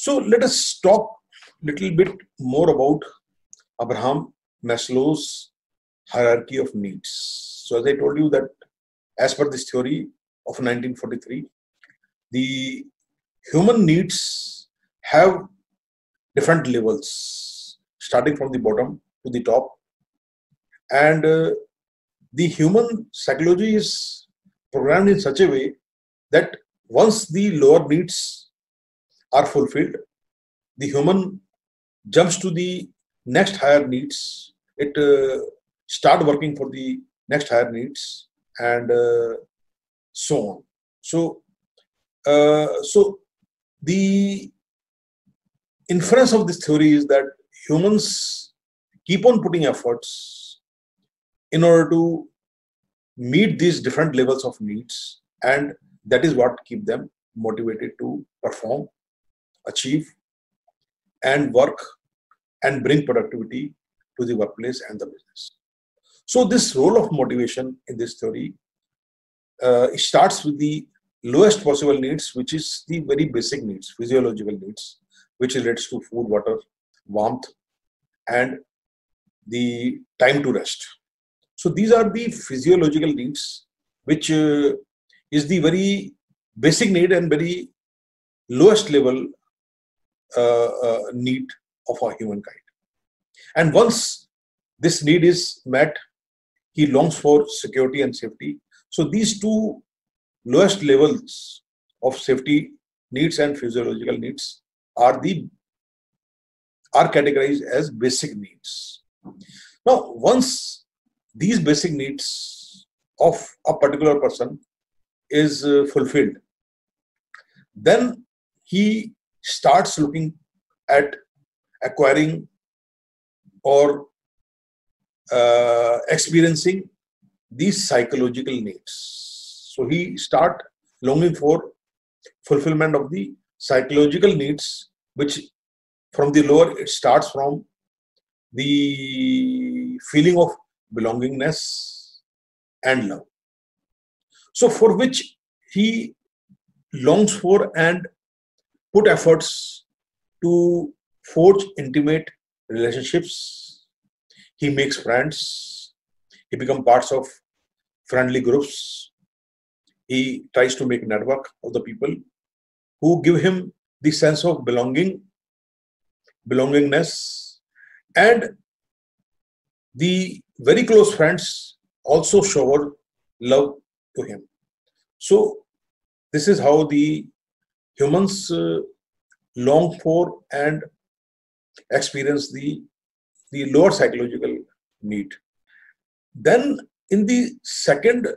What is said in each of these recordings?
So let us talk little bit more about Abraham Maslow's hierarchy of needs. So as I told you that as per this theory of 1943, the human needs have different levels, starting from the bottom to the top. And the human psychology is programmed in such a way that once the lower needs are fulfilled, the human jumps to the next higher needs. It start working for the next higher needs, and so on. So the inference of this theory is that humans keep on putting efforts in order to meet these different levels of needs, and that is what keep them motivated to perform, achieve, and work and bring productivity to the workplace and the business. So this role of motivation in this theory starts with the lowest possible needs, which is the very basic needs, physiological needs, which relates to food, water, warmth, and the time to rest. So these are the physiological needs, which is the very basic need and very lowest level need of our humankind. And once this need is met, he longs for security and safety. So these two lowest levels of safety needs and physiological needs are categorized as basic needs. Now, once these basic needs of a particular person is fulfilled, then he starts looking at acquiring or experiencing these psychological needs. So he start longing for fulfillment of the psychological needs, which from the lower, it starts from the feeling of belongingness and love. So for which he longs for and put efforts to forge intimate relationships. He makes friends. He becomes parts of friendly groups. He tries to make a network of the people who give him the sense of belongingness, and the very close friends also shower love to him. So this is how the humans long for and experience the lower psychological need. Then in the second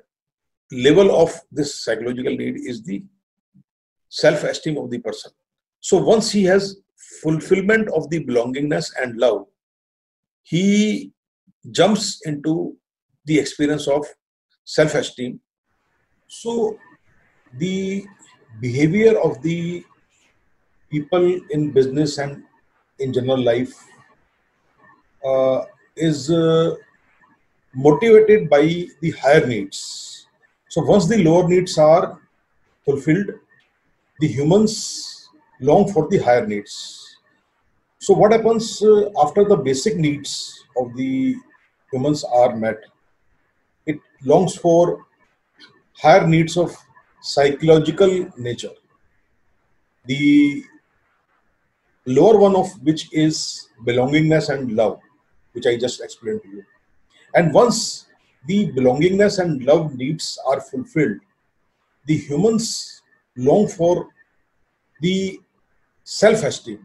level of this psychological need is the self-esteem of the person. So once he has fulfillment of the belongingness and love, he jumps into the experience of self-esteem. So the behavior of the people in business and in general life is motivated by the higher needs. So once the lower needs are fulfilled, the humans long for the higher needs. So what happens after the basic needs of the humans are met? It longs for higher needs of psychological nature. The lower one of which is belongingness and love, which I just explained to you. And once the belongingness and love needs are fulfilled, the humans long for the self-esteem,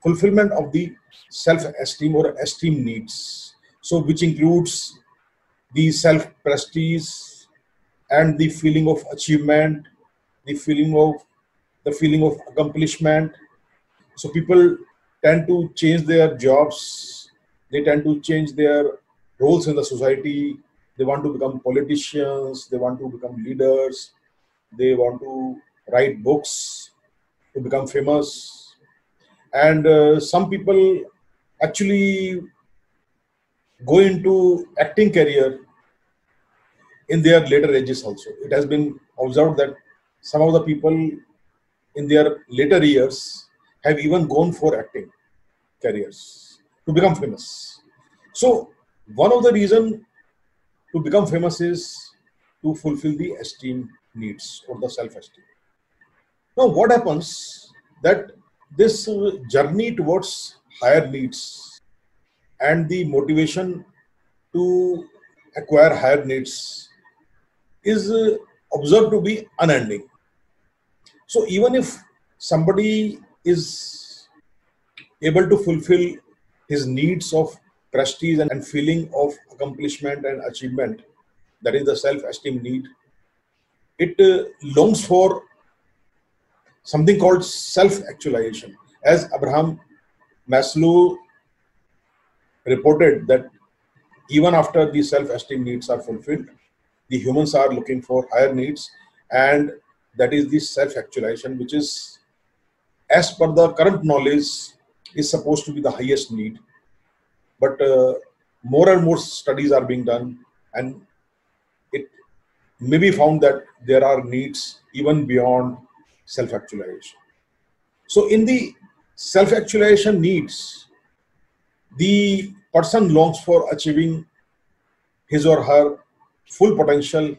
fulfillment of the self-esteem or esteem needs. So which includes the self-prestige and the feeling of achievement, the feeling of accomplishment. So people tend to change their jobs, they tend to change their roles in the society. They want to become politicians, they want to become leaders, they want to write books to become famous. And some people actually go into acting career in their later ages also. It has been observed that some of the people in their later years have even gone for acting careers to become famous. So one of the reason to become famous is to fulfill the esteem needs or the self-esteem. Now, what happens that this journey towards higher needs and the motivation to acquire higher needs is observed to be unending. So even if somebody is able to fulfill his needs of prestige and feeling of accomplishment and achievement, that is the self-esteem need, it longs for something called self-actualization. As Abraham Maslow reported that even after the self-esteem needs are fulfilled, the humans are looking for higher needs, and that is the self-actualization, which is, as per the current knowledge, is supposed to be the highest need. But more and more studies are being done, and it may be found that there are needs even beyond self-actualization. So in the self-actualization needs, the person longs for achieving his or her full potential,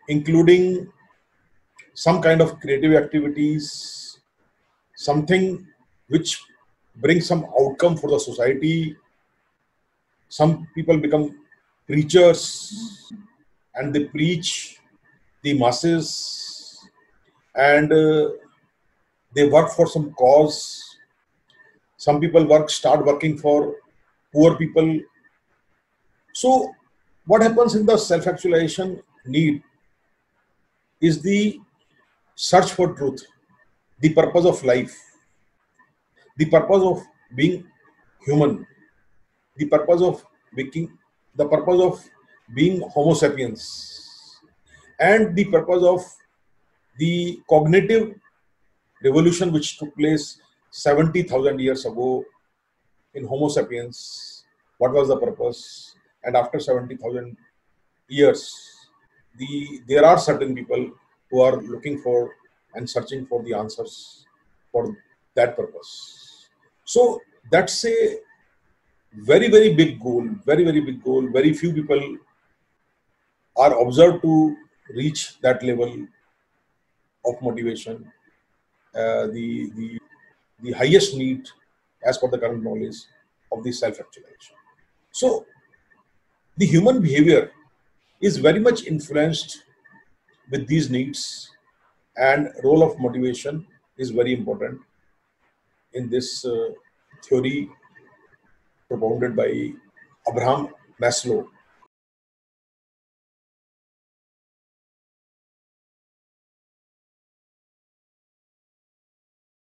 including some kind of creative activities, something which brings some outcome for the society. Some people become preachers and they preach the masses, and they work for some cause. Some people start working for poor people. So what happens in the self-actualization need is the search for truth, the purpose of life, the purpose of being human, the purpose of being, the purpose of being Homo sapiens, and the purpose of the cognitive revolution which took place 70,000 years ago in Homo sapiens. What was the purpose? And after 70,000 years, there are certain people who are looking for and searching for the answers for that purpose. So that's a very, very big goal, very, very big goal. Very few people are observed to reach that level of motivation. The highest need, as per the current knowledge, of the self-actualization. So the human behavior is very much influenced with these needs, and role of motivation is very important in this theory propounded by Abraham Maslow.